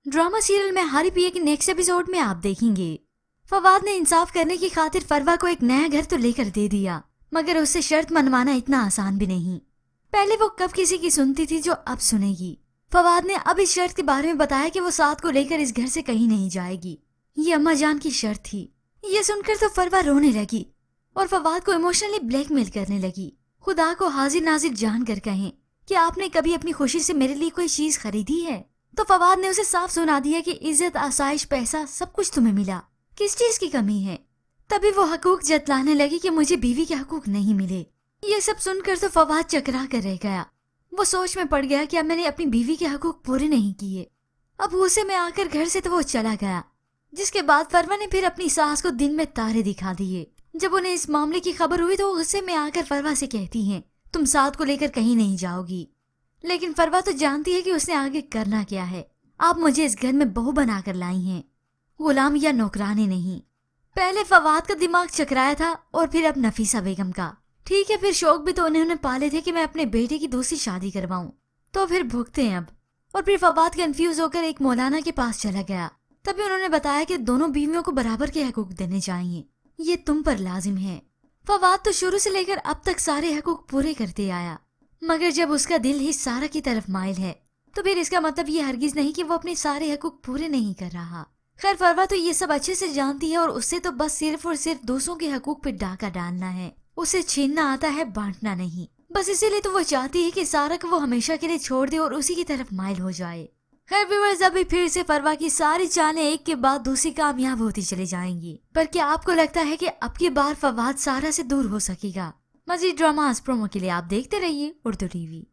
Drama serial में हारी पिए के नेक्स्ट एपिसोड में आप देखेंगे फवाद ने इंसाफ करने की खातिर फरवा को एक नया घर तो लेकर दे दिया, मगर उससे शर्त मनवाना इतना आसान भी नहीं। पहले वो कब किसी की सुनती थी जो अब सुनेगी। फवाद ने अब इस शर्त के बारे में बताया कि वो साथ को लेकर इस घर से कहीं नहीं जाएगी। ये अम्मा जान की शर्त थी। ये सुनकर तो फरवा रोने लगी और फवाद को इमोशनली ब्लैकमेल करने लगी। खुदा को हाजिर नाजिर जान कर कहें कि आपने कभी अपनी खुशी से मेरे लिए कोई चीज खरीदी है? तो फवाद ने उसे साफ सुना दिया कि इज्जत, आसाइश, पैसा सब कुछ तुम्हें मिला, किस चीज की कमी है? तभी वो हकूक जतलाने लगी कि मुझे बीवी के हकूक नहीं मिले। ये सब सुनकर तो फवाद चकरा कर रह गया। वो सोच में पड़ गया कि अब मैंने अपनी बीवी के हकूक पूरे नहीं किए। अब गुस्से में आकर घर से तो वो चला गया। जिसके बाद फरवा ने फिर अपनी सास को दिन में तारे दिखा दिए। जब उन्हें इस मामले की खबर हुई तो वो गुस्से में आकर फरवा से कहती हैं, तुम साथ को लेकर कहीं नहीं जाओगी। लेकिन फरवा तो जानती है कि उसने आगे करना क्या है। आप मुझे इस घर में बहू बनाकर लाई हैं, गुलाम या नौकरानी नहीं। पहले फवाद का दिमाग चकराया था और फिर अब नफीसा बेगम का। ठीक है, फिर शौक भी तो उन्होंने पाले थे कि मैं अपने बेटे की दूसरी शादी करवाऊं, तो फिर भुगते हैं अब। और फिर फवाद कंफ्यूज होकर एक मौलाना के पास चला गया। तभी उन्होंने बताया कि दोनों बीवियों को बराबर के हकूक देने चाहिए, ये तुम पर लाजिम है। फवाद तो शुरू से लेकर अब तक सारे हकूक पूरे करते आया, मगर जब उसका दिल ही सारा की तरफ माइल है तो फिर इसका मतलब ये हरगिज नहीं कि वो अपने सारे हकूक पूरे नहीं कर रहा। खैर फरवा तो ये सब अच्छे से जानती है और उससे तो बस सिर्फ और सिर्फ दूसरों के हकूक पे डाका डालना है। उसे छीनना आता है, बांटना नहीं। बस इसीलिए तो वो चाहती है कि सारा को वो हमेशा के लिए छोड़ दे और उसी की तरफ माइल हो जाए। खैर व्यूअर्स, अभी फिर से फरवा की सारी चालें एक के बाद दूसरी कामयाब होती चली जाएंगी। पर क्या आपको लगता है कि अब की बार फवाद सारा से दूर हो सकेगा? मजीद ड्रामास प्रोमो के लिए आप देखते रहिए उर्दू टीवी।